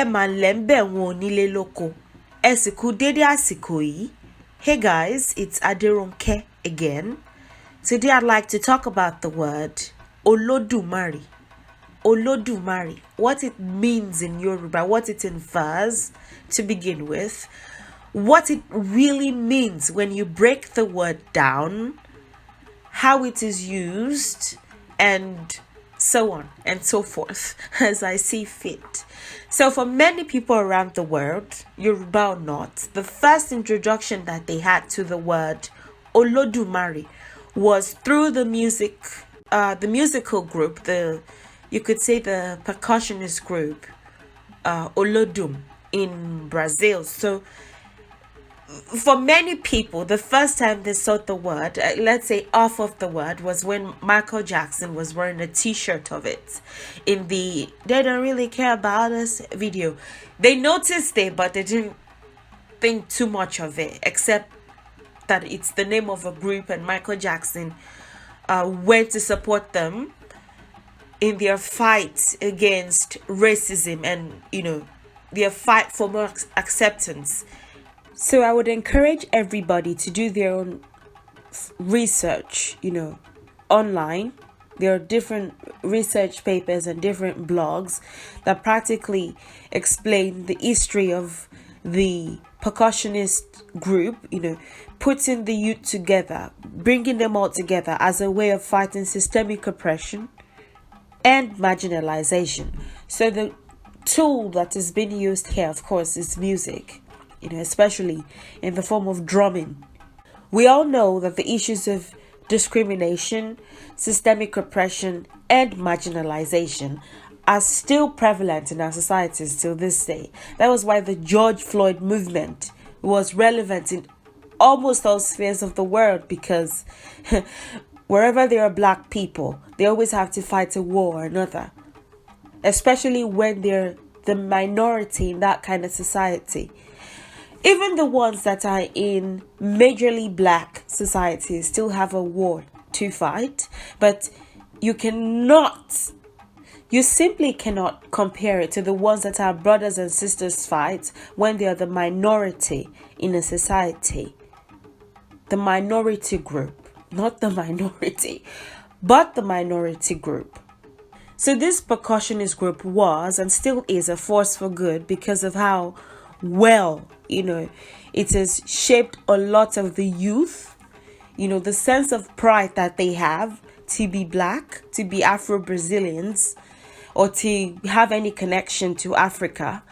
Malembe Wonile Loko. Esiku Dede Asikoi. Hey guys, it's Aderonke again. Today I'd like to talk about the word Olodumare. Olodumare. What it means in Yoruba, what it infers to begin with, what it really means when you break the word down, how it is used, and so on and so forth as I see fit. So for many people around the world, Yoruba or not, the first introduction that they had to the word Olodumare was through the musical group, you could say the percussionist group, Olodum in Brazil. So for many people, the first time they saw the word, let's say off of the word, was when Michael Jackson was wearing a t-shirt of it in the "They Don't Really Care About Us" video. They noticed it, but they didn't think too much of it, except that it's the name of a group and Michael Jackson went to support them in their fight against racism and, their fight for more acceptance. So I would encourage everybody to do their own research, online. There are different research papers and different blogs that practically explain the history of the percussionist group, putting the youth together, bringing them all together as a way of fighting systemic oppression and marginalization. So the tool that is being used here, of course, is music. Especially in the form of drumming. We all know that the issues of discrimination, systemic oppression, and marginalization are still prevalent in our societies till this day. That was why the George Floyd movement was relevant in almost all spheres of the world, because wherever there are black people, they always have to fight a war or another, especially when they're the minority in that kind of society. Even the ones that are in majorly black societies still have a war to fight, but you simply cannot compare it to the ones that our brothers and sisters fight when they are the minority in a society. The minority group, not the minority, but the minority group. So this percussionist group was and still is a force for good because of how well, it has shaped a lot of the youth, the sense of pride that they have to be black, to be Afro-Brazilians, or to have any connection to Africa.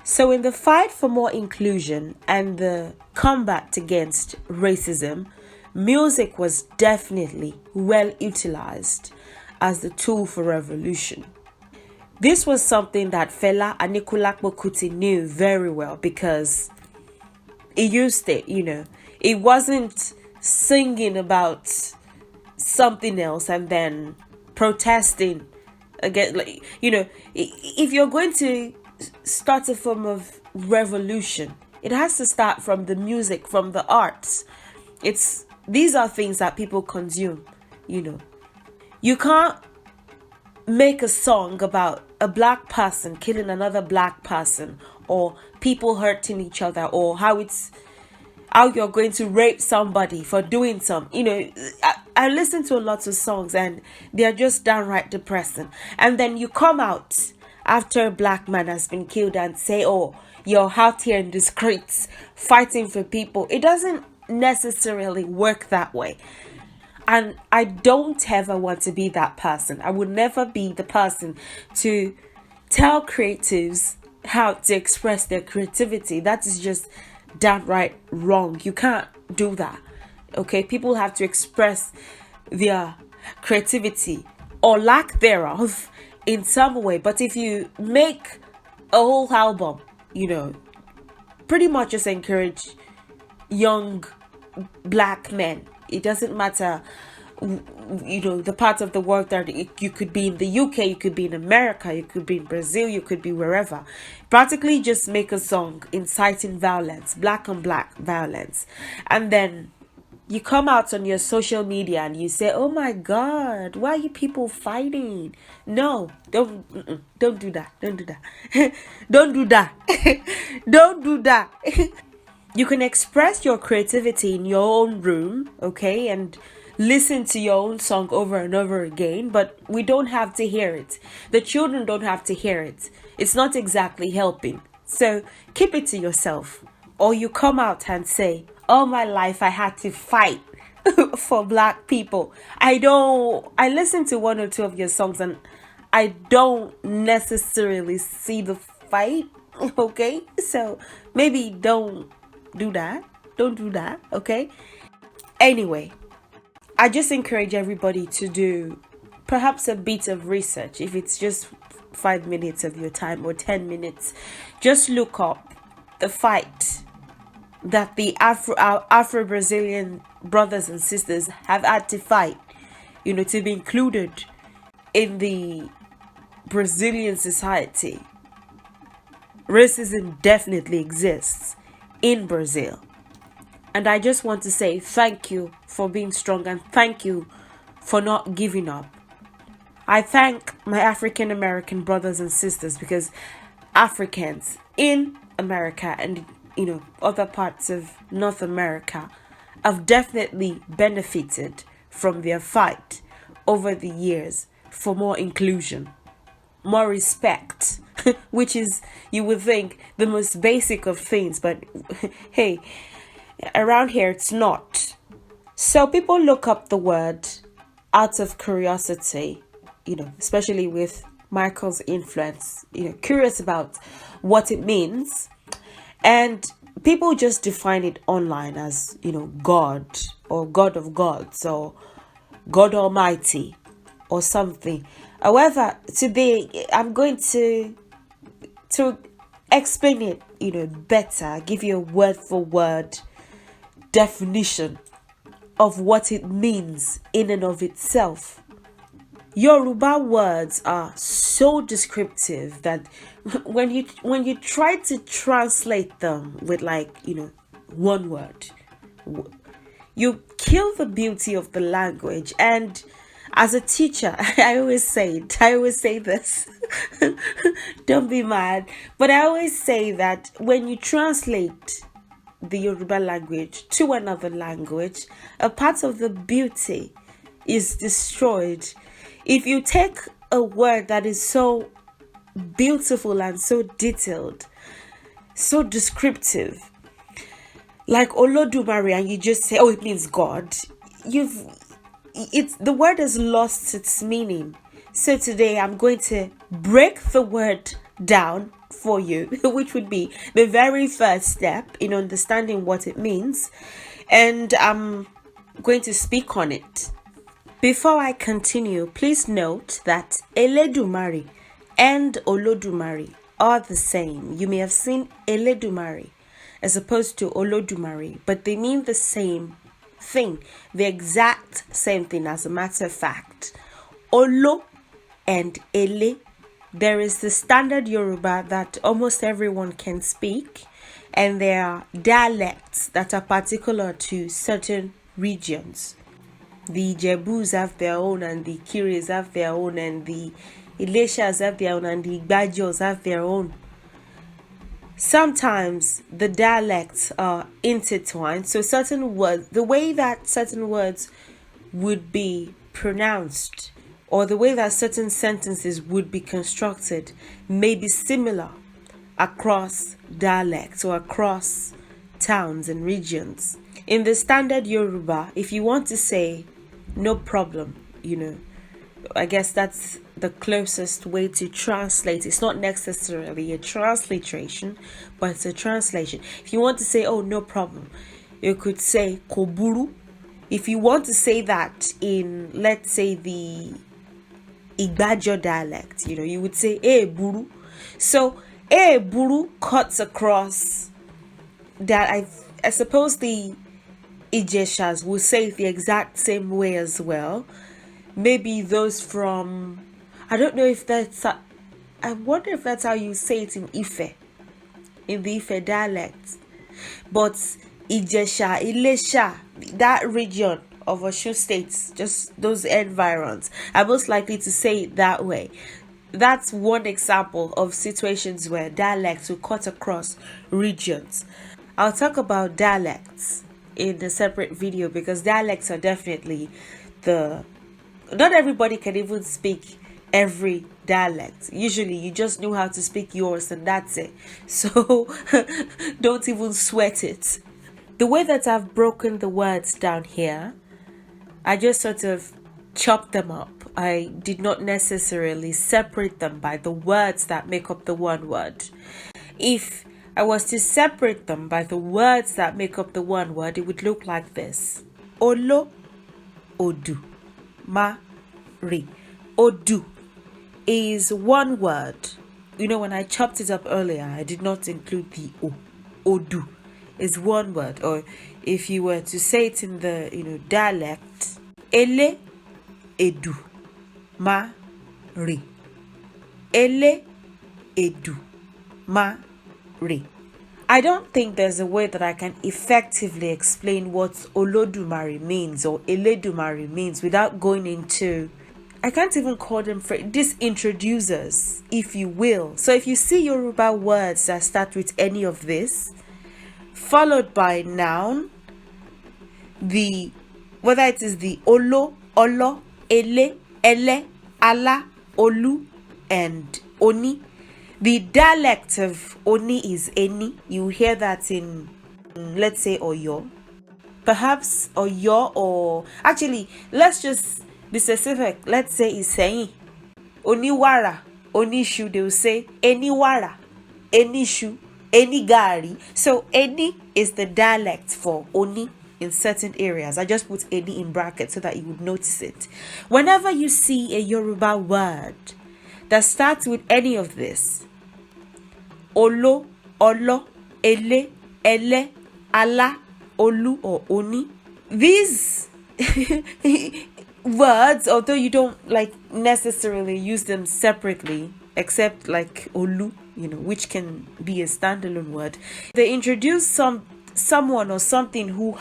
So in the fight for more inclusion and the combat against racism, music was definitely well utilized as the tool for revolution. This was something that Fela Anikulapo Kuti knew very well because he used it, It wasn't singing about something else and then protesting again. If you're going to start a form of revolution, it has to start from the music, from the arts. These are things that people consume, You can't make a song about a black person killing another black person, or people hurting each other, or how you're going to rape somebody for doing something. I listen to a lot of songs and they're just downright depressing. And then you come out after a black man has been killed and say, "Oh, you're out here in the streets fighting for people." It doesn't necessarily work that way. And I don't ever want to be that person. I would never be the person to tell creatives how to express their creativity. That is just downright wrong. You can't do that. Okay? People have to express their creativity or lack thereof in some way. But if you make a whole album, pretty much just encourage young black men. It doesn't matter, the part of the world that you could be in the UK, you could be in America, you could be in Brazil, you could be wherever. Practically just make a song inciting violence, black on black violence. And then you come out on your social media and you say, "Oh my God, why are you people fighting?" No, don't do that. Don't do that. Don't do that. Don't do that. You can express your creativity in your own room, okay, and listen to your own song over and over again, but we don't have to hear it. The children don't have to hear it. It's not exactly helping. So keep it to yourself. Or you come out and say, "All my life I had to fight for black people." I listen to one or two of your songs and I don't necessarily see the fight, okay? So maybe don't do that. Don't do that, okay? Anyway, I just encourage everybody to do perhaps a bit of research. If it's just 5 minutes of your time or 10 minutes, just look up the fight that the Afro-Brazilian brothers and sisters have had to fight, to be included in the Brazilian society. Racism definitely exists in Brazil. And I just want to say thank you for being strong and thank you for not giving up. I thank my African American brothers and sisters because Africans in America and other parts of North America have definitely benefited from their fight over the years for more inclusion, more respect, which is, you would think, the most basic of things, but hey, around here it's not. So people look up the word out of curiosity, especially with Michael's influence, curious about what it means. And people just define it online as, God or God of gods or God Almighty or something. However, today I'm going to explain it, better, give you a word for word definition of what it means in and of itself. Yoruba words are so descriptive that when you try to translate them with one word, you kill the beauty of the language. And as a teacher, I always say this. Don't be mad, but I always say that when you translate the Yoruba language to another language, a part of the beauty is destroyed. If you take a word that is so beautiful and so detailed, so descriptive, like Olodumare, and you just say, "Oh, it means God," the word has lost its meaning. So today I'm going to break the word down for you, which would be the very first step in understanding what it means, and I'm going to speak on it. Before I continue, please note that Eledumare and Olodumare are the same. You may have seen Eledumare as opposed to Olodumare, but they mean the same thing, the exact same thing. As a matter of fact, Olo and Ele, there is the standard Yoruba that almost everyone can speak, and there are dialects that are particular to certain regions. The Jebus have their own, and the Kiris have their own, and the Ileshas have their own, and the Igbajos have their own. Sometimes the dialects are intertwined, so certain words, the way that certain words would be pronounced or the way that certain sentences would be constructed may be similar across dialects or across towns and regions. In the standard Yoruba, if you want to say "no problem," I guess that's the closest way to translate. It's not necessarily a transliteration, but it's a translation. If you want to say, "Oh, no problem," you could say "koburu." If you want to say that in, let's say, the Igbajo dialect, you would say buru. So buru cuts across that. I suppose the Ijeshas will say it the exact same way as well. Maybe those from, I don't know if I wonder if that's how you say it in Ife, in the Ife dialect. But Ijesha, Ilesha, that region of Osun states, just those environs, are most likely to say it that way. That's one example of situations where dialects will cut across regions. I'll talk about dialects in a separate video because dialects are definitely not everybody can even speak every dialect. Usually you just know how to speak yours and that's it. So don't even sweat it. The way that I've broken the words down here, I just sort of chopped them up. I did not necessarily separate them by the words that make up the one word. If I was to separate them by the words that make up the one word, it would look like this. Olo, Odu, Mari. Odu is one word. You know, when I chopped it up earlier, I did not include the O. Odu is one word. Or if you were to say it in the, dialect, Ele, Edu, Mari. Ele, Edu, Mari. I don't think there's a way that I can effectively explain what Olodumare means or Eledumare means without going into, I can't even call them these introducers, if you will. So if you see Yoruba words that start with any of this, followed by noun, whether it is the Olo, Olo, Ele, Ele, Ala, Olu, and Oni. The dialect of Oni is Eni. You hear that in, let's say, Oyo. Perhaps Oyo, or actually, let's just be specific. Let's say Iseyin. Oniwara, Onishu, they will say Eniwara, Enishu, Enigari. So Eni is the dialect for Oni in certain areas. I just put Eni in brackets so that you would notice it. Whenever you see a Yoruba word that starts with any of this, Olo, Olo, Ele, Ele, Ala, Olu, or Oni, these words, although you don't necessarily use them separately, except like Olu, which can be a standalone word, they introduce someone or something who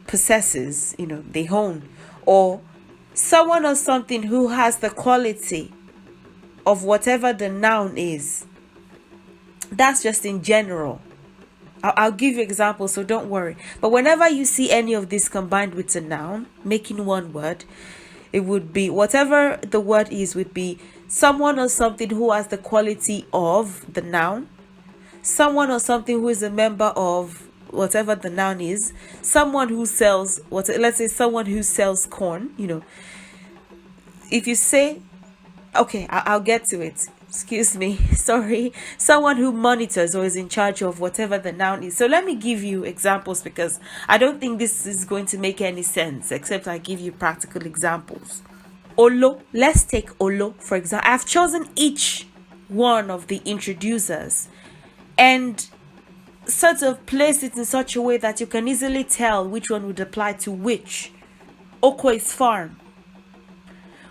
possesses, they own, or someone or something who has the quality of whatever the noun is. That's just in general. I'll give you examples, so don't worry. But whenever you see any of this combined with a noun, making one word, it would be, whatever the word is, would be someone or something who has the quality of the noun, someone or something who is a member of whatever the noun is, someone who sells, let's say someone who sells corn, If you say, okay, I'll get to it. Excuse me, sorry. Someone who monitors or is in charge of whatever the noun is. So let me give you examples because I don't think this is going to make any sense except I give you practical examples. Olo, let's take Olo for example. I've chosen each one of the introducers and sort of place it in such a way that you can easily tell which one would apply to which. Oko is farm.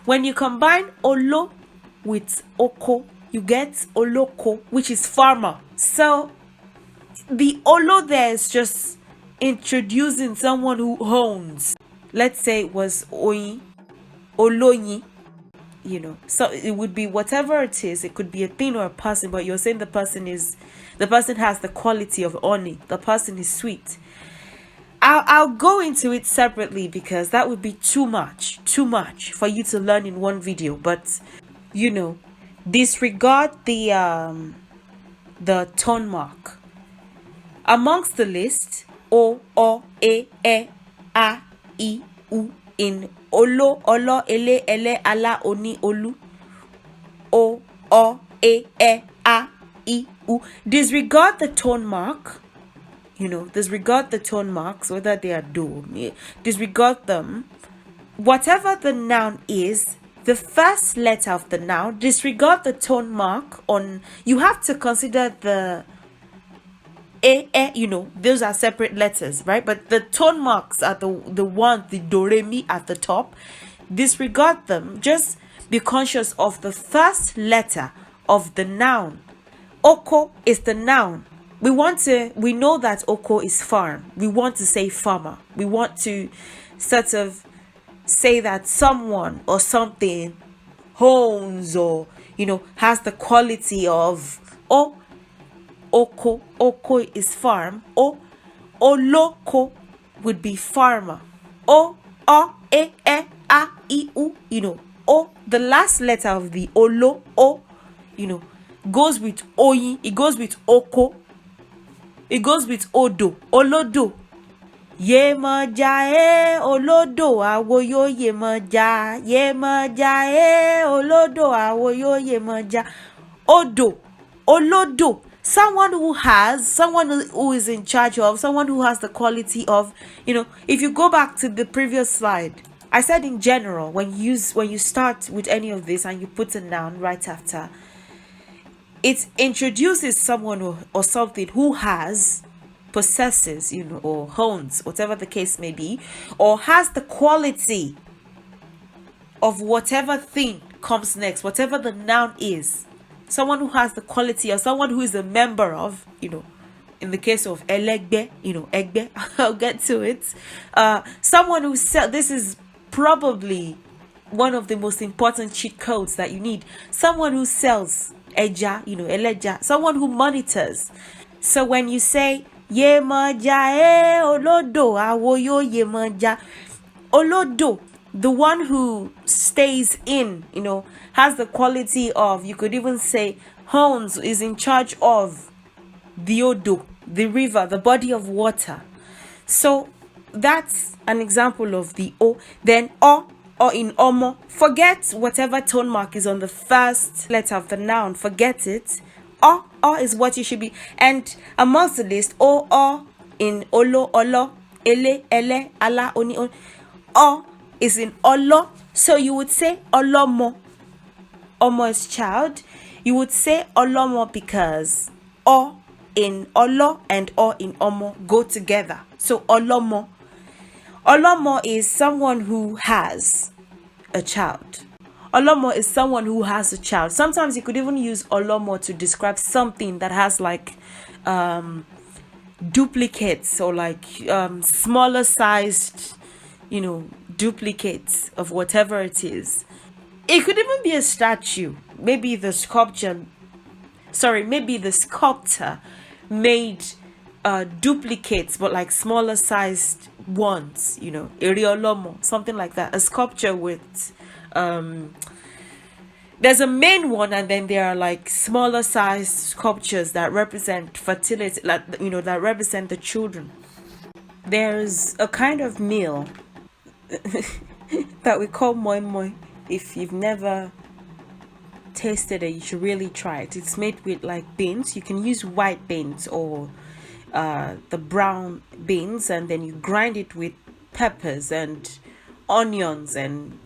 When you combine Olo with Oko, you get Oloko, which is farmer. So the Olo there is just introducing someone who owns. Let's say it was Oyi, Oloyi, So it would be whatever it is. It could be a thing or a person, but you're saying the person has the quality of Oni. The person is sweet. I'll go into it separately because that would be too much for you to learn in one video. But disregard the tone mark amongst the list. O, E, A, I, U in Olo, Olo, Ele, Ele, Ala, Oni, Olu. O, E, A, I, U. Disregard the tone mark. Disregard the tone marks, whether they are disregard them. Whatever the noun is, the first letter of the noun, disregard the tone mark on. You have to consider the those are separate letters, right? But the tone marks are the ones, the do re mi at the top. Disregard them. Just be conscious of the first letter of the noun. Oko is the noun, we know that oko is farm. We want to say farmer. We want to sort of say that someone or something owns or, has the quality of, oko is farm. Oloko would be farmer. E, a, I, u, the last letter of the olo, goes with oyi, it goes with oko, it goes with odo, olodo. Yemaja olodo awoyo yemaja. Yemaja olodo awoyo yemaja. Odo, olodo. Someone who is in charge of, someone who has the quality of, if you go back to the previous slide, I said in general, when you start with any of this and you put a noun right after, it introduces someone or something who has, possesses, or owns, whatever the case may be, or has the quality of whatever thing comes next, whatever the noun is. Someone who has the quality, or someone who is a member of, in the case of elegbe, egbe, I'll get to it. Someone who this is probably one of the most important cheat codes that you need. Someone who sells eja, eleja, someone who monitors. So when you say yemaja olodo awoyo yemaja, olodo, the one who stays in, has the quality of, you could even say owns, is in charge of the odo, the river, the body of water. So that's an example of the o. Then or in omo, forget whatever tone mark is on the first letter of the noun, forget it. O is what you should be. And amongst the list, o in olo, ele, ala, oni, o is in olo. So you would say olomo. Omo is child. You would say olomo because o in olo and o in omo go together. So olomo. Olomo is someone who has a child. Olomo is someone who has a child. Sometimes you could even use olomo to describe something that has like duplicates or like smaller sized, duplicates of whatever it is. It could even be a statue. Maybe the sculptor made duplicates, but like smaller sized ones, eriolomo, something like that. A sculpture with there's a main one, and then there are like smaller sized sculptures that represent fertility, like that represent the children. There's a kind of meal that we call moi moi. If you've never tasted it, you should really try it. It's made with like beans. You can use white beans or the brown beans, and then you grind it with peppers and onions, and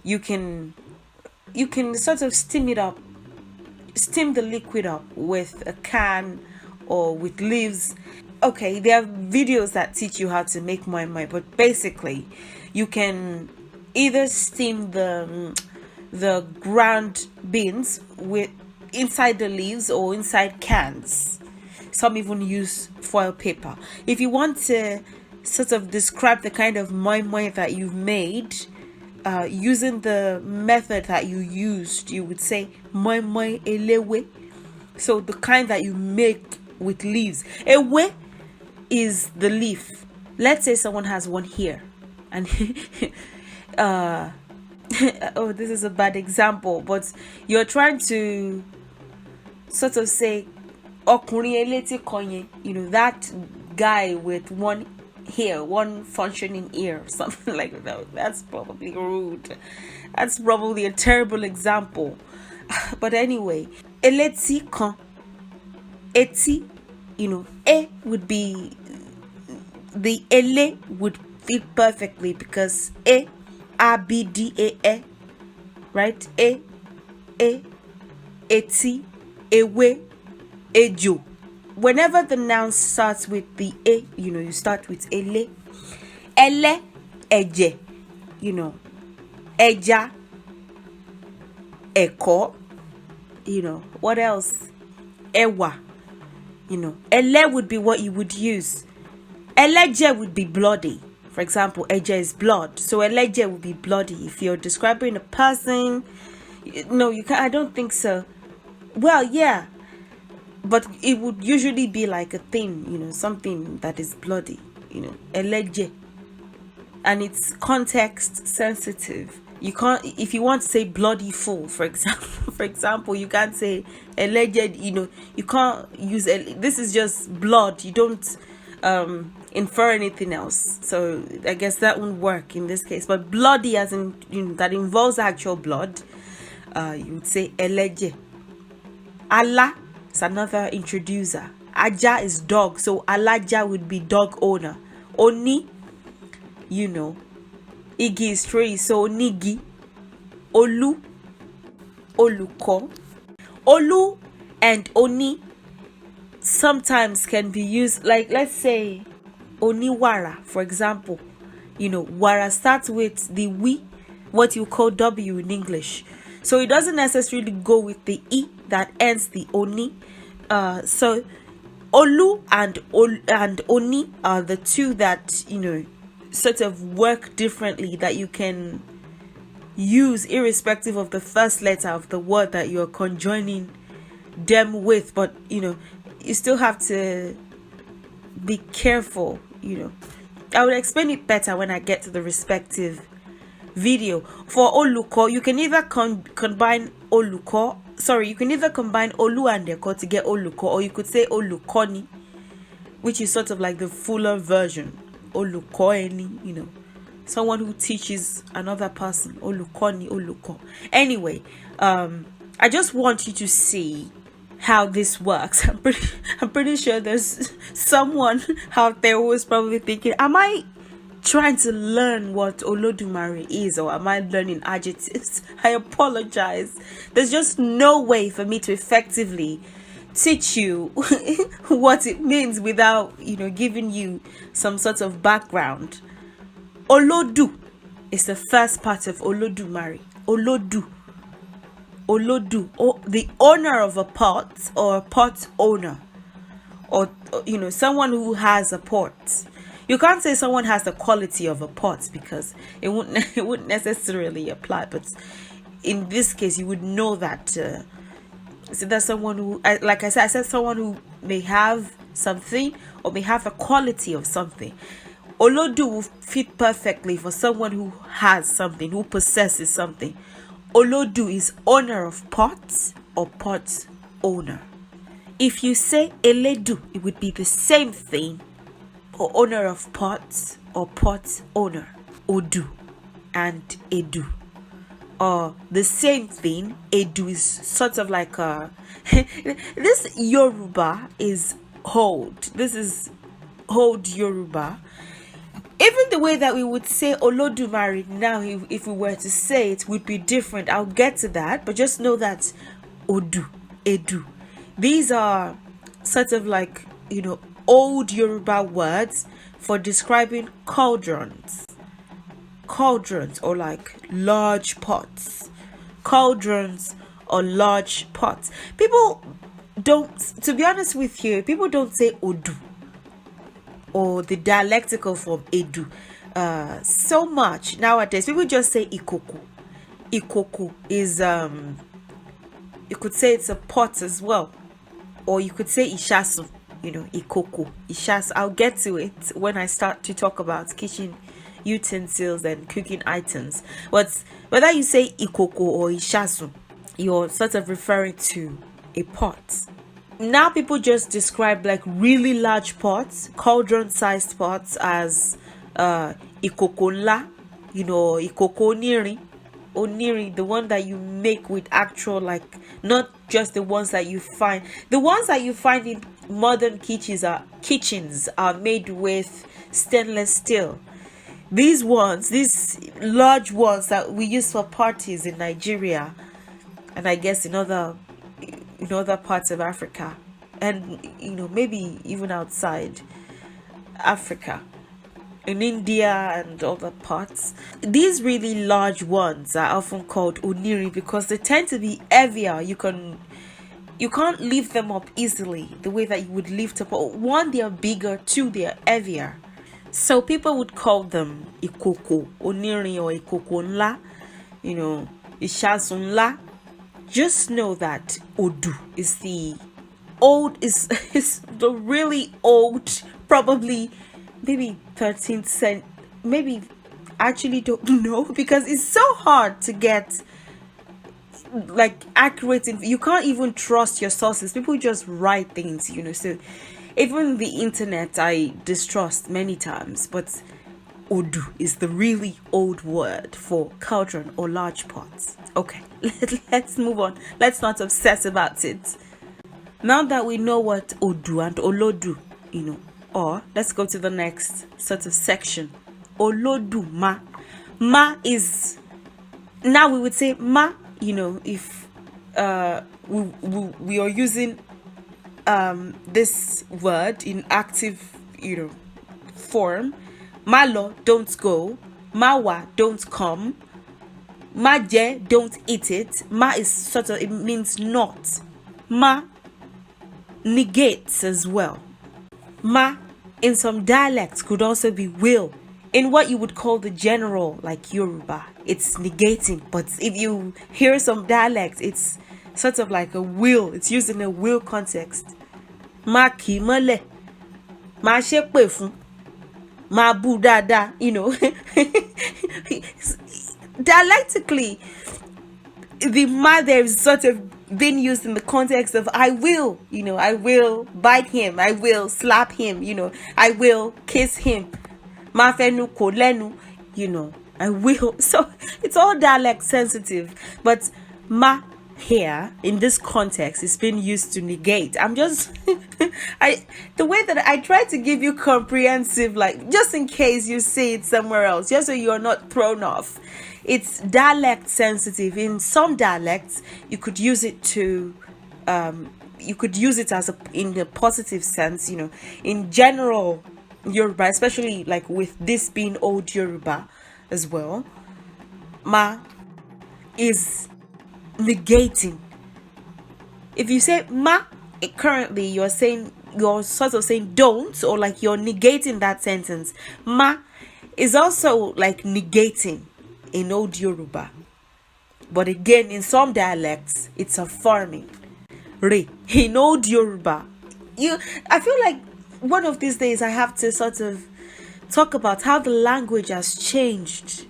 you can sort of steam the liquid up with a can or with leaves. Okay, there are videos that teach you how to make moi moi, but basically you can either steam the ground beans with inside the leaves or inside cans. Some even use foil paper. If you want to sort of describe the kind of moi moi that you've made using the method that you used, you would say moi moi elewe. So the kind that you make with leaves. Ewe is the leaf. Let's say someone has one here, and oh, this is a bad example, but you're trying to sort of say that guy with one ear, one functioning ear, something like that. That's probably rude. That's probably a terrible example. But anyway, eleti kan, eti, e would be, the ele would fit perfectly because e, a, b, d, a, right? E, eti, ewe, ejo. Whenever the noun starts with the e, you start with ele, eje, eja, eko, what else? Ewa, Ele would be what you would use. Eleje would be bloody. For example, eje is blood. So eleje would be bloody. If you're describing a person, no, you can't. I don't think so. Well, yeah. But it would usually be like a thing, something that is bloody, eleje. And it's context sensitive. You can't, if you want to say bloody fool, for example, you can't say alleged, you can't use, this is just blood. You don't infer anything else. So I guess that won't work in this case. But bloody, as in, that involves actual blood, you would say alleged. Allah is another introducer. Aja is dog. So Alaja would be dog owner. Oni, Igi is tree, so Nigi. Olu, Oluko. Olu and Oni sometimes can be used, like let's say Oniwara, for example. Wara starts with the we, what you call W in English. So it doesn't necessarily go with the E that ends the Oni. So Olu and Oni are the two that, sort of work differently, that you can use irrespective of the first letter of the word that you're conjoining them with. But you still have to be careful. I will explain it better when I get to the respective video. For Oluko, you can either combine Oluko, you can either combine Olu and Eko to get Oluko, or you could say Olukoni, which is sort of like the fuller version. Olukoeni, someone who teaches another person. Olukoni, Oluko. Anyway, I just want you to see how this works. I'm pretty sure there's someone out there who is probably thinking, am I trying to learn what Olodumare is, or am I learning adjectives? I apologize. There's just no way for me to effectively teach you what it means without giving you some sort of background. Olodu is the first part of Olodumare. Olodu, the owner of a pot, or a pot owner, or someone who has a pot. You can't say someone has the quality of a pot, because it wouldn't necessarily apply. But in this case, you would know that. So that's someone who, like I said someone who may have something, or may have a quality of something. Olodu will fit perfectly for someone who has something, who possesses something. Olodu is owner of pots, or pot owner. If you say Eledu, it would be the same thing, or owner of pots, or pot owner. Odu and Edu, or the same thing. Edu is sort of like a this Yoruba is old. This is old Yoruba. Even the way that we would say Olodumare now, if we were to say it, would be different. I'll get to that, but just know that Odu, Edu, these are sort of like old Yoruba words for describing cauldrons, or like large pots. Cauldrons or large pots. People don't, to be honest with you, people don't say Odu or the dialectical form Edu so much nowadays. People just say Ikoku. Ikoku is you could say it's a pot as well, or you could say Ishasu. Ikoku, Ishasu. I'll get to it when I start to talk about kitchen utensils and cooking items. But whether you say Ikoku or Ishasu, you're sort of referring to a pot. Now people just describe like really large pots, cauldron-sized pots, as ikokola, ikoko oniri, the one that you make with actual, like, not just the ones that you find. The ones that you find in modern kitchens are made with stainless steel. These large ones that we use for parties in Nigeria, and I guess in other parts of Africa, and maybe even outside Africa, in India and other parts, these really large ones are often called oniri because they tend to be heavier. You can You can't lift them up easily the way that you would lift up. One, they are bigger. Two, they are heavier. So people would call them ikoko onirin or ikoko nla, ishasun Just know that Odu is the is the really old, probably maybe 13th century, maybe actually don't know, because it's so hard to get like accurate you can't even trust your sources. People just write things, so even the internet I distrust many times, but Odu is the really old word for cauldron or large pots. Okay, let's move on. Let's not obsess about it. Now that we know what Odu and Olodu, or let's go to the next sort of section. Oloduma. Ma is, now we would say ma, if we are using this word in active, form. Malo, don't go. Mawa, don't come. Maje, don't eat it. Ma is sort of, it means not. Ma negates as well. Ma in some dialects could also be will. In what you would call the general, like Yoruba, it's negating. But if you hear some dialects, it's sort of like a will. It's used in a will context. Ma ki mole. Ma shepe fun. Ma bu dada, Dialectically, the ma there is sort of being used in the context of I will, I will bite him, I will slap him, I will kiss him. Ma fenu ko lenu, I will. So it's all dialect sensitive, but ma here in this context is being used to negate. I'm just the way that I try to give you comprehensive, like just in case you see it somewhere else, just so you're not thrown off. It's dialect sensitive. In some dialects, you could use it to you could use it as in a positive sense, in general Yoruba, especially like with this being old Yoruba as well. Ma is negating. If you say ma, currently you're sort of saying don't, or like you're negating that sentence. Ma is also like negating in old Yoruba, but again in some dialects it's affirming. Re in old Yoruba, I feel like one of these days I have to sort of talk about how the language has changed,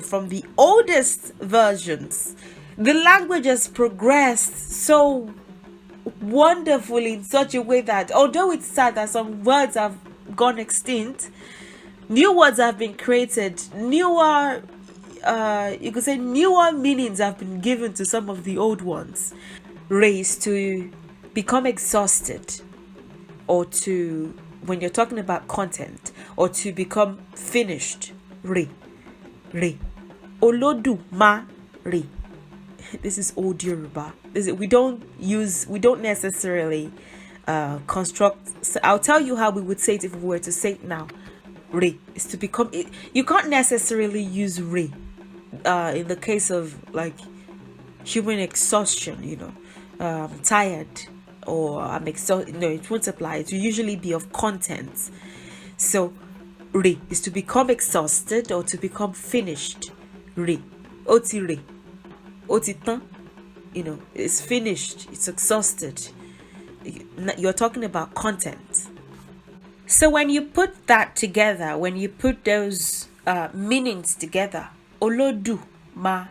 from the oldest versions. The language has progressed so wonderfully in such a way that although it's sad that some words have gone extinct, new words have been created, newer you could say newer meanings have been given to some of the old ones. Raised to become exhausted, or to, when you're talking about content, or to become finished. Re Olodumare. This is old Yoruba. We don't necessarily construct. So I'll tell you how we would say it if we were to say it now. Re is to become. You can't necessarily use re in the case of like human exhaustion. Tired, or I'm exhausted. No, it won't apply. It will usually be of content. So re is to become exhausted or to become finished. Re oti re. Otitan, it's finished, it's exhausted. You're talking about content. So when you put that together, when you put those meanings together, Olodumare,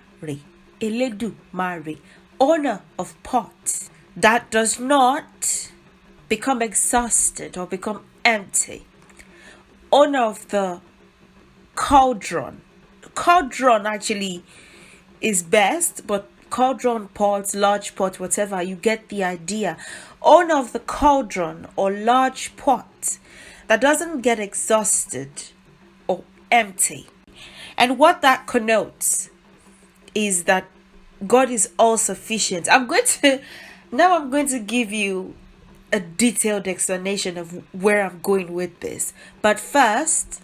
Eledumare, owner of pot, that does not become exhausted or become empty. Owner of the cauldron. Cauldron actually is best, but cauldron, pot, large pot, whatever, you get the idea. Owner of the cauldron or large pot that doesn't get exhausted or empty. And what that connotes is that God is all-sufficient. I'm going to give you a detailed explanation of where I'm going with this. But first,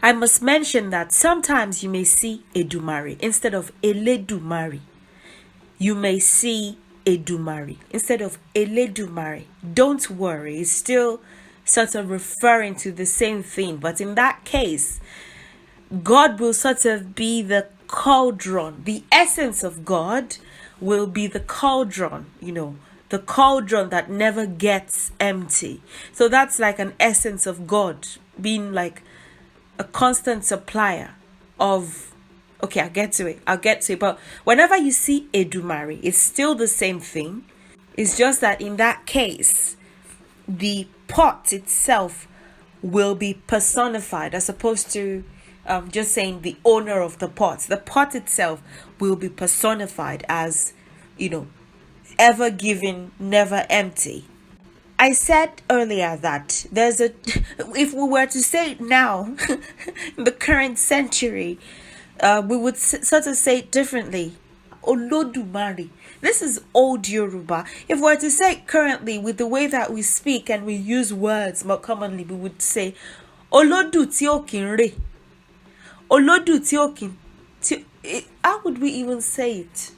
I must mention that sometimes you may see Edumare instead of Eledumare. You may see Edumare instead of Eledumare. Don't worry, it's still sort of referring to the same thing, but in that case, God will sort of be the cauldron. The essence of God will be the cauldron, the cauldron that never gets empty. So that's like an essence of God being like a constant supplier of. Okay, I'll get to it. But whenever you see Edumare, it's still the same thing. It's just that in that case, the pot itself will be personified as opposed to just saying the owner of the pot. The pot itself will be personified as, ever giving, never empty. I said earlier that if we were to say it now, in the current century, we would sort of say it differently. Olodumare. This is old Yoruba. If we were to say it currently with the way that we speak and we use words more commonly, we would say Olodu ti o kin re. Olodu ti o kin. How would we even say it?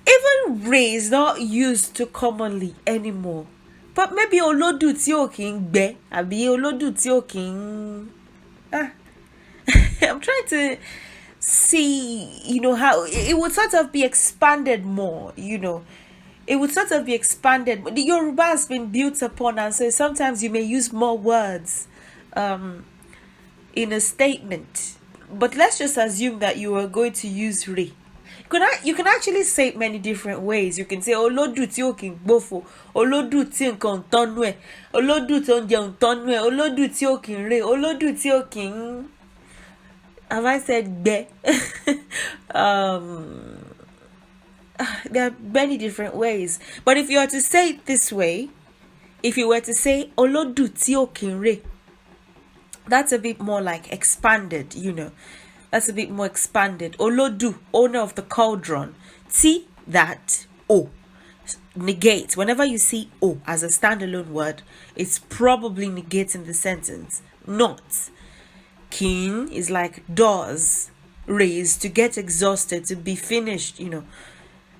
Even re is not used too commonly anymore. But maybe Olodu ti o kin gbe, abi Olodu ti o kin. I'm trying to see, how it would sort of be expanded more, it would sort of be expanded. The Yoruba has been built upon, and so sometimes you may use more words in a statement. But let's just assume that you are going to use re. You can actually say it many different ways. You can say Olodu ti o kin gbofo, Olodu ti nkan tonu e, Olodu ti o jeun tonu e, Olodu ti o kin re, Olodu ti o kin. Have I said be? There are many different ways. But if you were to say it this way, if you were to say Olodu ti o kin re, that's a bit more like expanded, That's a bit more expanded. Olodu, owner of the cauldron. Ti, that. O. Negate. Whenever you see O as a standalone word, it's probably negating the sentence. Not. Kin is like doors, raised, to get exhausted, to be finished,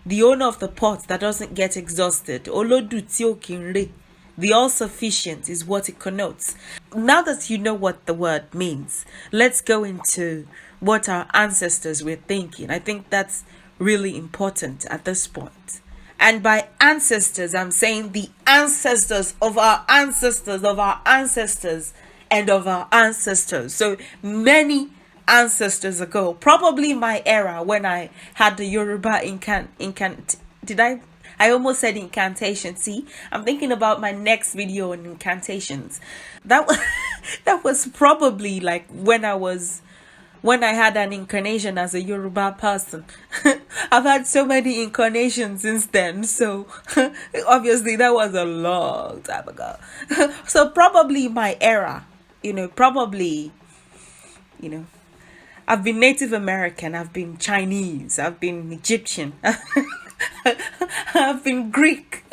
The owner of the pot that doesn't get exhausted. Olodu ti o kin re. The all-sufficient is what it connotes. Now that you know what the word means, let's go into what our ancestors were thinking. I think that's really important at this point. And by ancestors, I'm saying the ancestors of our ancestors of our ancestors and of our ancestors. So many ancestors ago, probably my era when I had the Yoruba I almost said incantation. See, I'm thinking about my next video on incantations. That was probably like when I had an incarnation as a Yoruba person. I've had so many incarnations since then, so obviously that was a long time ago. So probably my era, I've been Native American, I've been Chinese, I've been Egyptian, I've been Greek,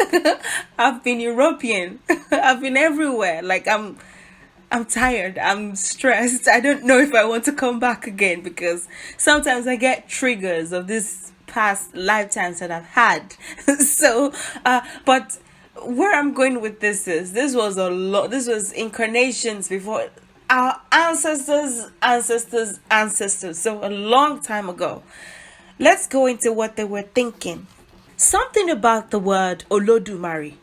I've been European, I've been everywhere. Like I'm tired, I'm stressed. I don't know if I want to come back again because sometimes I get triggers of this past lifetimes that I've had. So, but where I'm going with this was incarnations before our ancestors. So a long time ago. Let's go into what they were thinking. Something about the word Olodumare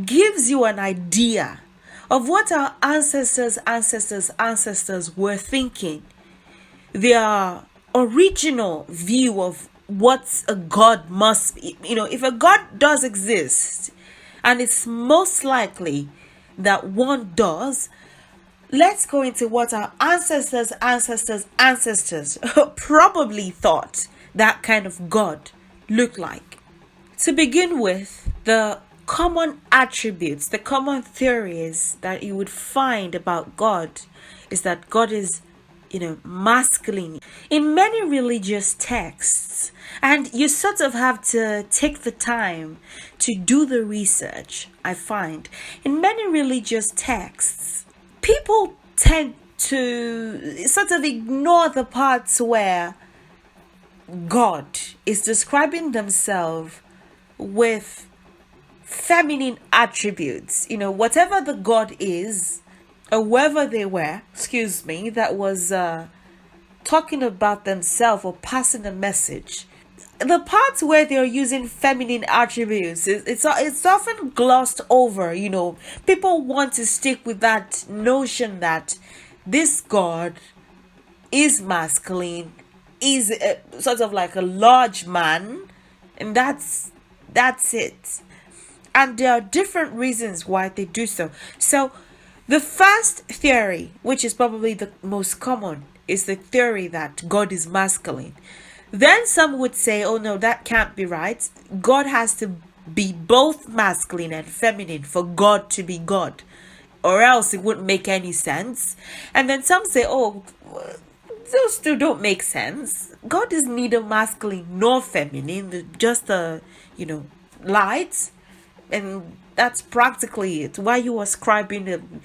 gives you an idea of what our ancestors were thinking. Their original view of what a god must be. If a god does exist, and it's most likely that one does, let's go into what our ancestors probably thought that kind of God looked like. To begin with, the common attributes, the common theories that you would find about God is that God is, masculine. In many religious texts, and you sort of have to take the time to do the research, I find, in many religious texts, people tend to sort of ignore the parts where God is describing themselves with feminine attributes. Whatever the god is, or whoever they were, that was talking about themselves or passing a message. The parts where they're using feminine attributes, it's often glossed over. People want to stick with that notion that this god is masculine, is sort of like a large man, and that's it. And there are different reasons why they do so. So the first theory, which is probably the most common, is the theory that God is masculine. Then some would say, oh no, that can't be right. God has to be both masculine and feminine for God to be God, or else it wouldn't make any sense. And then some say, oh, those two don't make sense. God is neither masculine nor feminine, just light. And that's practically it. Why you ascribing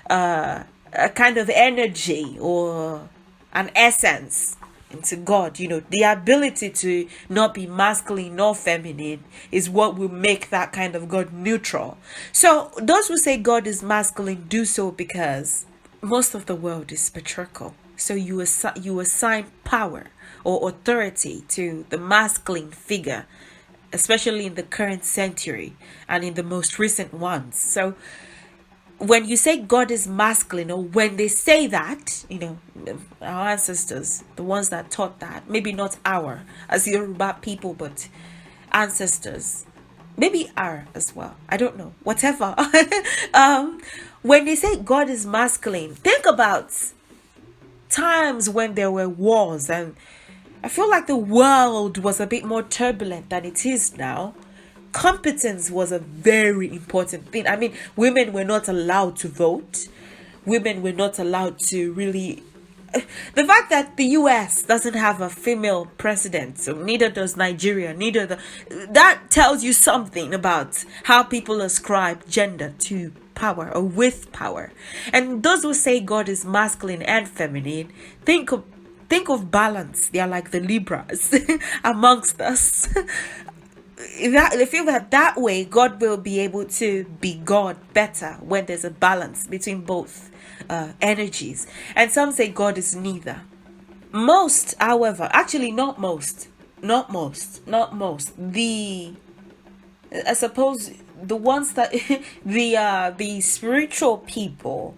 a kind of energy or an essence into God? The ability to not be masculine nor feminine is what will make that kind of God neutral. So those who say God is masculine do so because most of the world is patriarchal. So you assign power or authority to the masculine figure, especially in the current century and in the most recent ones. So when you say God is masculine, or when they say that, our ancestors, the ones that taught that, maybe not our, as Yoruba people, but ancestors, maybe our as well, I don't know, whatever. When they say God is masculine, think about times when there were wars, and I feel like the world was a bit more turbulent than it is now. Competence was a very important thing. I mean, women were not allowed to vote. Women were not allowed to really... The fact that the US doesn't have a female president, so neither does Nigeria, that tells you something about how people ascribe gender to power or with power. And those who say God is masculine and feminine, think of balance. They are like the Libras amongst us. They feel that way God will be able to be God better when there's a balance between both energies. And some say God is neither. Most, however, actually not most. I suppose the ones that the spiritual people,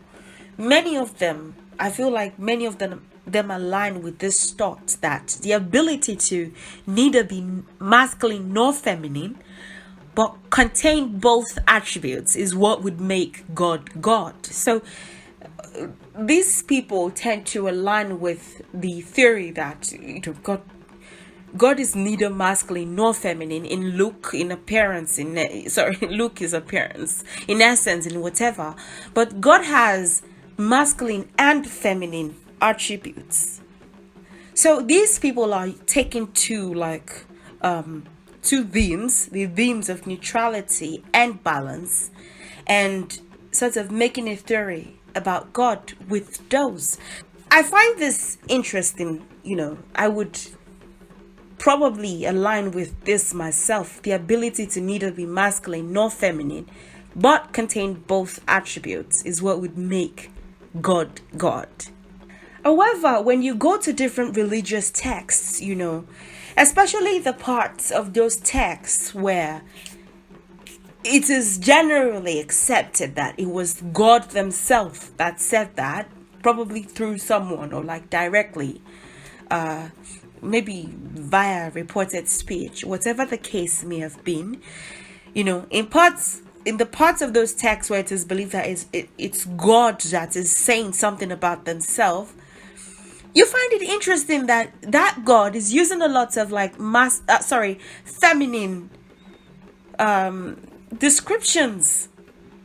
many of them, I feel like many of them align with this thought that the ability to neither be masculine nor feminine but contain both attributes is what would make God God. So these people tend to align with the theory that God is neither masculine nor feminine in look, in appearance, look is appearance, in essence, in whatever, but God has masculine and feminine attributes. So these people are taking two themes, the themes of neutrality and balance, and sort of making a theory about God with those. I find this interesting. I would probably align with this myself, the ability to neither be masculine nor feminine but contain both attributes is what would make God God. However, when you go to different religious texts, especially the parts of those texts where it is generally accepted that it was God themselves that said that, probably through someone or directly, maybe via reported speech, whatever the case may have been, in the parts of those texts where it is believed that it's God that is saying something about themselves, you find it interesting that God is using a lot of feminine descriptions.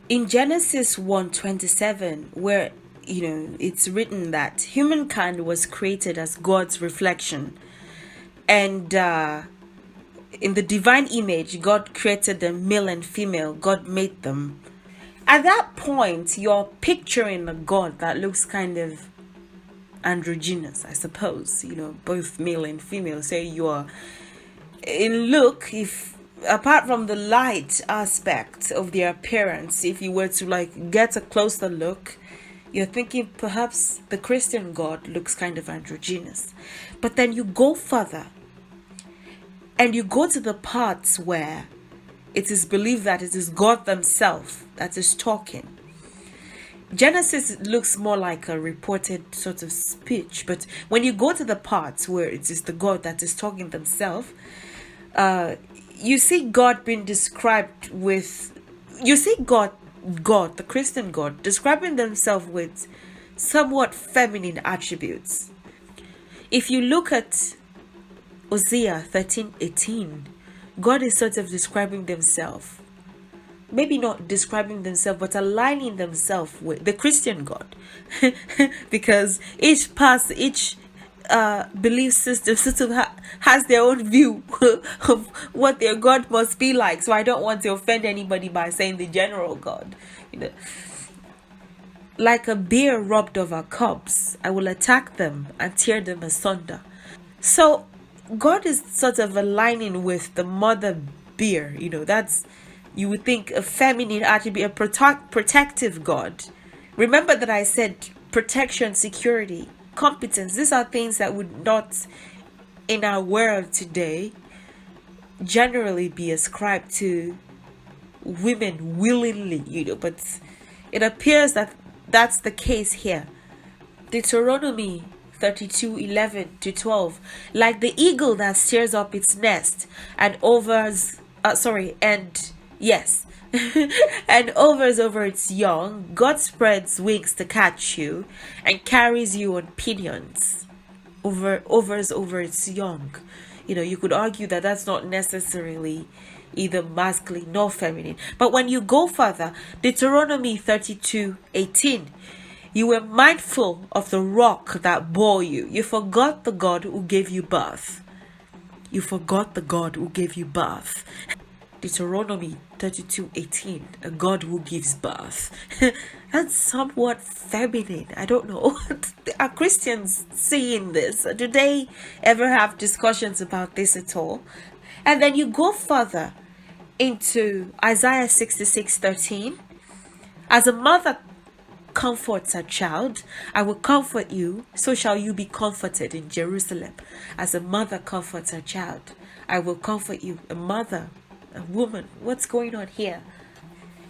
In Genesis 1:27, where it's written that humankind was created as God's reflection, and in the divine image, God created them male and female. God made them. At that point, you're picturing a God that looks kind of androgynous, I suppose, both male and female. So you're in look, if apart from the light aspect of their appearance, if you were to like get a closer look, you're thinking perhaps the Christian God looks kind of androgynous. But then you go further and you go to the parts where it is believed that it is God themselves that is talking. Genesis looks more like a reported sort of speech, but when you go to the parts where it is the God that is talking themselves, you see God being described with, you see God, the Christian God, describing themselves with somewhat feminine attributes. If you look at Hosea 13:18, God is sort of describing themselves. Maybe not describing themselves, but aligning themselves with the Christian God. Because each belief system sort of has their own view of what their God must be like. So I don't want to offend anybody by saying the general God. Like a bear robbed of her cubs, I will attack them and tear them asunder. So God is sort of aligning with the mother bear. That's, you would think, a feminine attribute, a protective God. Remember that I said protection, security, competence. These are things that would not, in our world today, generally be ascribed to women willingly, but it appears that that's the case here. Deuteronomy 32:11-12, like the eagle that stirs up its nest and hovers over its young, God spreads wings to catch you and carries you on pinions. Hovers over its young. You could argue that that's not necessarily either masculine nor feminine. But when you go further, Deuteronomy 32:18, you were mindful of the rock that bore you. You forgot the God who gave you birth. You forgot the God who gave you birth. Deuteronomy 32:18, a God who gives birth. That's somewhat feminine. I don't know. Are Christians seeing this? Do they ever have discussions about this at all? And then you go further into Isaiah 66:13. As a mother comforts her child, I will comfort you, so shall you be comforted in Jerusalem. As a mother comforts her child, I will comfort you. A mother, a woman, what's going on here?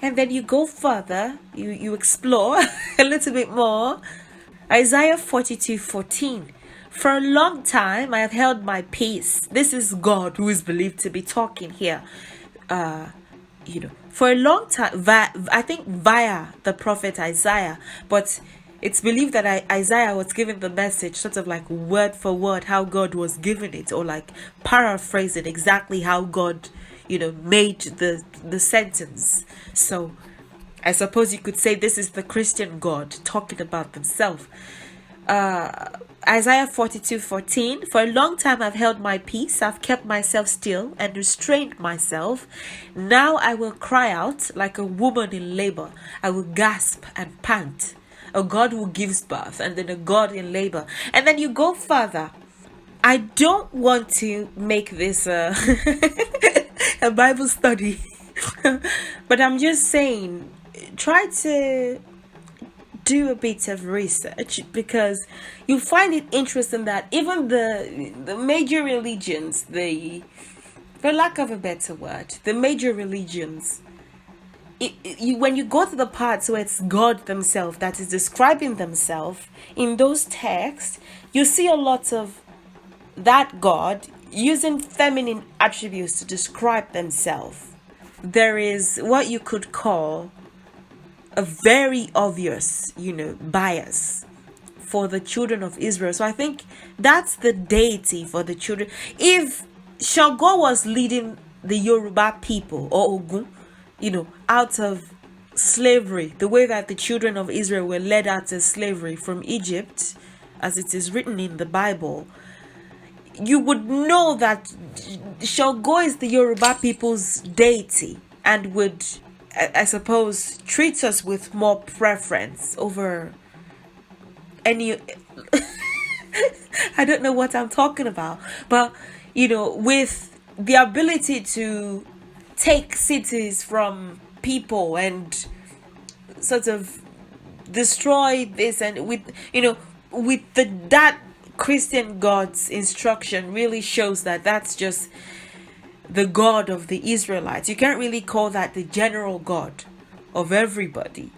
And then you go further, you explore a little bit more. Isaiah 42:14. For a long time I have held my peace. This is God who is believed to be talking here. For a long time, I think via the prophet Isaiah, but it's believed that Isaiah was given the message sort of like word for word how God was giving it, or like paraphrasing exactly how God made the sentence. So I suppose you could say this is the Christian God talking about themselves. Isaiah 42:14. For a long time I've held my peace, I've kept myself still and restrained myself. Now I will cry out like a woman in labor. I will gasp and pant. A God who gives birth, and then a God in labor. And then you go further. I don't want to make this a Bible study, but I'm just saying, try to do a bit of research, because you find it interesting that even the major religions, for lack of a better word, the major religions, when you go to the parts where it's God themselves that is describing themselves in those texts, you see a lot of that God using feminine attributes to describe themselves. There is what you could call a very obvious, bias for the children of Israel. So I think that's the deity for the children. If Shango was leading the Yoruba people, or Ogun, out of slavery, the way that the children of Israel were led out of slavery from Egypt, as it is written in the Bible, you would know that Shango is the Yoruba people's deity and would, I suppose, treat us with more preference over any I don't know what I'm talking about, but with the ability to take cities from people and sort of destroy this, and with that Christian God's instruction really shows that that's just the God of the Israelites. You can't really call that the general God of everybody.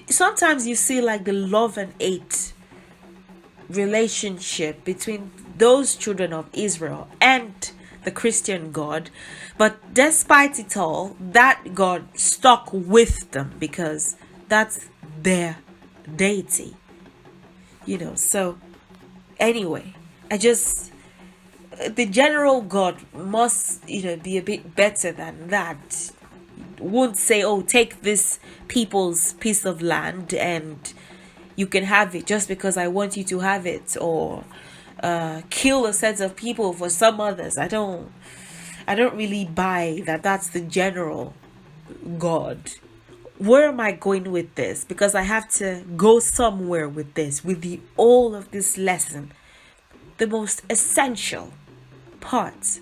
Sometimes you see like the love and hate relationship between those children of Israel and the Christian God, but despite it all, that God stuck with them because that's their deity, so anyway, the general God must be a bit better than that. Won't say, oh, take this people's piece of land and you can have it just because I want you to have it, or kill a set of people for some others. I don't really buy that that's the general God. Where am I going with this? Because I have to go somewhere with this, with the all of this lesson. The most essential part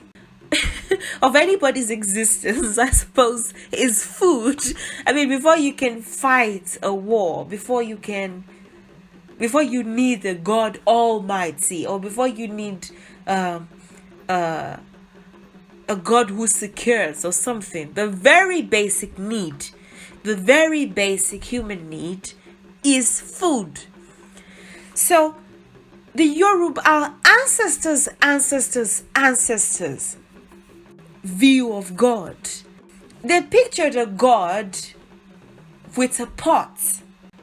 of anybody's existence, I suppose, is food. I mean, before you can fight a war, before you need a God Almighty, or before you need a God who secures or something, the very basic need, the very basic human need is food. So the Yoruba, our ancestors view of God, they pictured a God with a pot,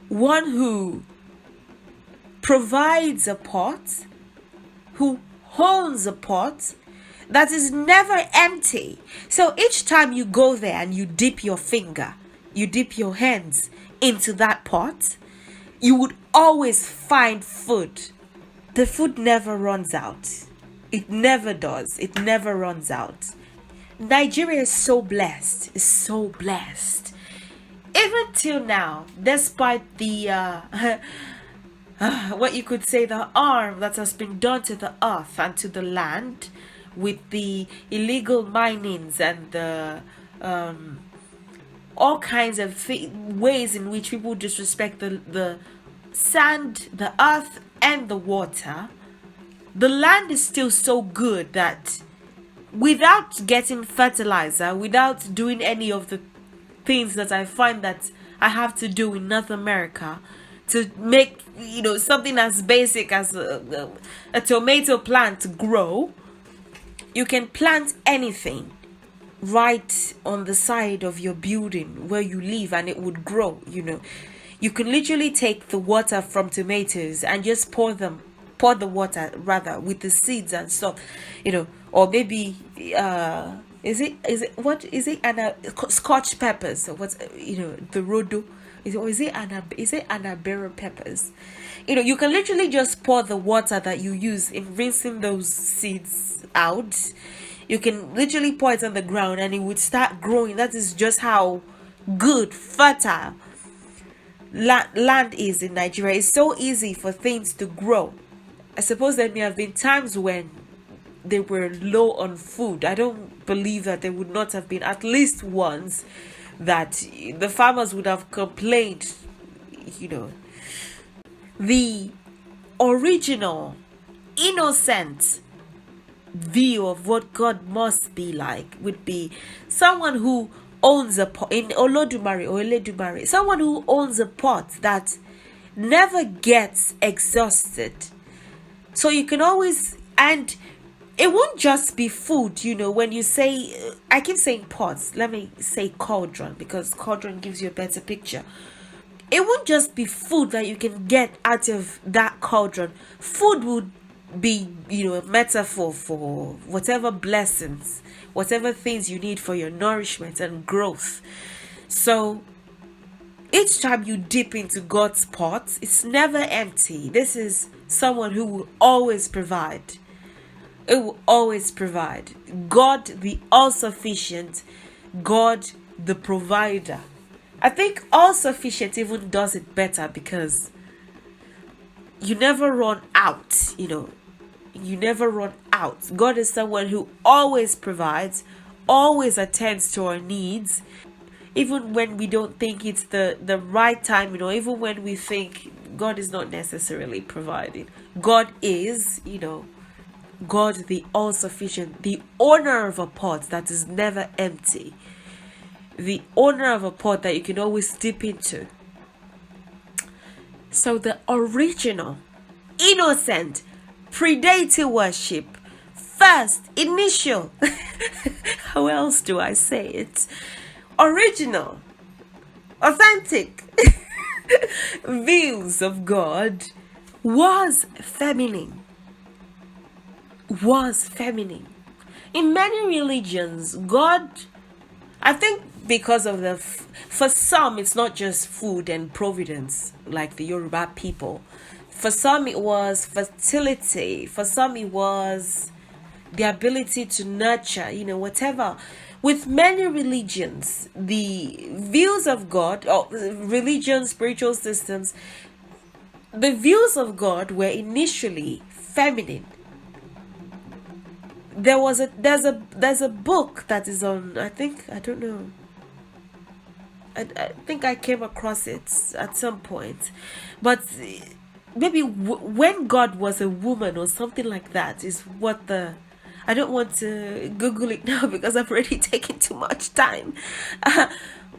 one who provides a pot, who owns a pot that is never empty. So each time you go there and you dip your finger, you dip your hands into that pot, you would always find food. The food never runs out. It never does. It never runs out. Nigeria is so blessed. Is so blessed. Even till now, despite the what you could say, the harm that has been done to the earth and to the land with the illegal minings and the all kinds of ways in which people disrespect the sand, the earth, and the water, the land is still so good that without getting fertilizer, without doing any of the things that I find that I have to do in North America to make something as basic as a tomato plant grow, you can plant anything right on the side of your building where you live and it would grow. You can literally take the water from tomatoes and just pour the water rather with the seeds and stuff, or maybe scotch peppers, or what's the rodo, is it anabera peppers. You can literally just pour the water that you use in rinsing those seeds out. You can literally pour it on the ground and it would start growing. That is just how good, fertile land is in Nigeria. It's so easy for things to grow. I suppose there may have been times when they were low on food. I don't believe that there would not have been at least once that the farmers would have complained. The original innocent view of what God must be like would be someone who owns a pot, in Olodumare or Eledumare, someone who owns a pot that never gets exhausted. So you can always, and it won't just be food, when you say, I keep saying pots, let me say cauldron, because cauldron gives you a better picture. It won't just be food that you can get out of that cauldron. Food would be, a metaphor for whatever blessings, whatever things you need for your nourishment and growth. So each time you dip into God's pot, it's never empty. This is someone who will always provide. It will always provide. God, the all-sufficient, God, the provider. I think all-sufficient even does it better because you never run out, You never run out. God is someone who always provides, always attends to our needs, even when we don't think it's the right time, even when we think God is not necessarily providing. God is, God the all-sufficient, the owner of a pot that is never empty, the owner of a pot that you can always dip into. So the original, innocent, predating worship, first, initial, how else do I say it? Original, authentic views of God was feminine. In many religions, God, I think because of for some, it's not just food and providence like the Yoruba people. For some, it was fertility. For some, it was the ability to nurture, whatever. With many religions, the views of God, or religions, spiritual systems, the views of God were initially feminine. There's a book that is on, I think I came across it at some point, but maybe when God was a woman or something like that is what I don't want to Google it now because I've already taken too much time.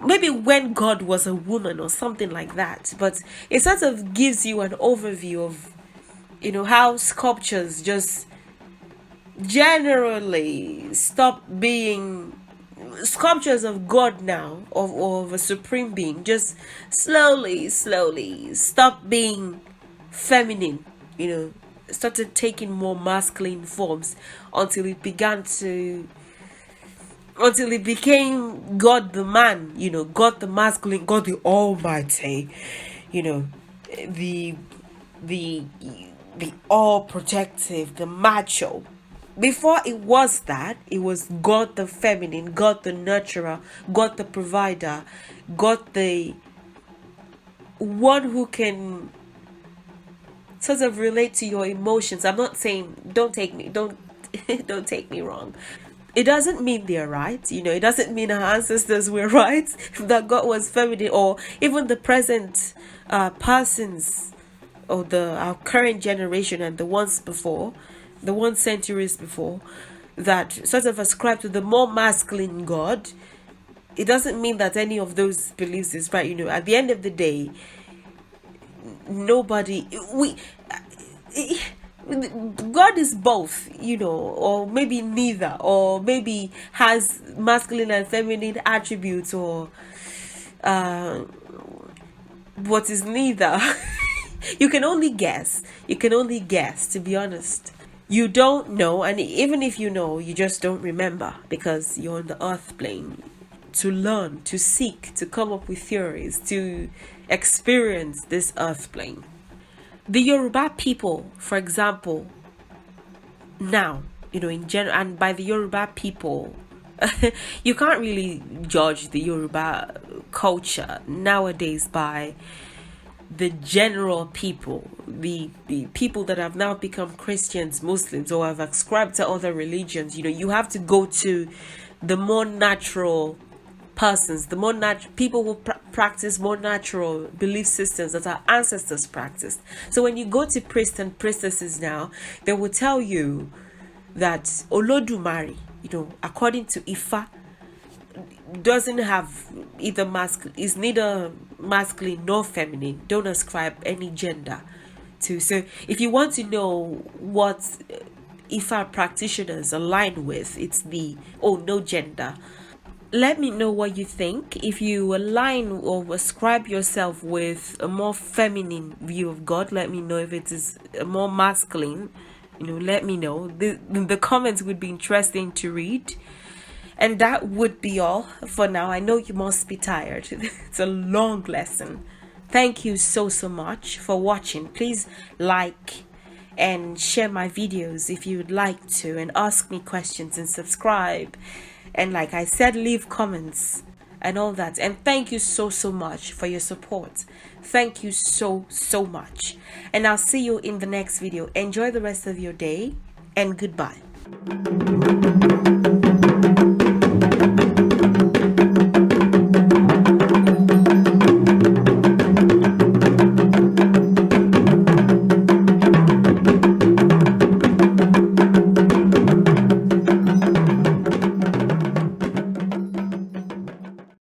Maybe when God was a woman or something like that, but it sort of gives you an overview of how sculptures just generally stop being sculptures of God now, of a supreme being, just slowly stop being feminine, started taking more masculine forms until it became God the man, God the masculine, God the almighty, the all protective, the macho. Before it was that, it was God the feminine, God the nurturer, God the provider, God the one who can sort of relate to your emotions. I'm not saying, don't take me wrong. It doesn't mean they're right. It doesn't mean our ancestors were right, that God was feminine, or even the present persons, or our current generation and the ones before, the 1 centuries before, that sort of ascribe to the more masculine God. It doesn't mean that any of those beliefs is right. At the end of the day, God is both, or maybe neither, or maybe has masculine and feminine attributes, or what is neither. You can only guess, to be honest. You don't know, and even if you know, you just don't remember because you're on the earth plane to learn, to seek, to come up with theories, to experience this earth plane. The Yoruba people, for example, now, in general, and by the Yoruba people, you can't really judge the Yoruba culture nowadays by the general people, the people that have now become Christians, Muslims, or have ascribed to other religions. You have to go to the more natural persons, the more people who practice more natural belief systems that our ancestors practiced. So when you go to priests and priestesses now, they will tell you that Olodumare, according to Ifa, doesn't have either is neither masculine nor feminine. Don't ascribe any gender to. So if you want to know what Ifa practitioners align with, it's no gender. Let me know what you think. If you align or ascribe yourself with a more feminine view of God, let me know. If it is a more masculine, let me know. The comments would be interesting to read. And that would be all for now. I know you must be tired. It's a long lesson. Thank you so much for watching. Please like and share my videos if you would like to, and ask me questions and subscribe. And like I said, leave comments and all that. And thank you so much for your support. Thank you so much. And I'll see you in the next video. Enjoy the rest of your day, and goodbye.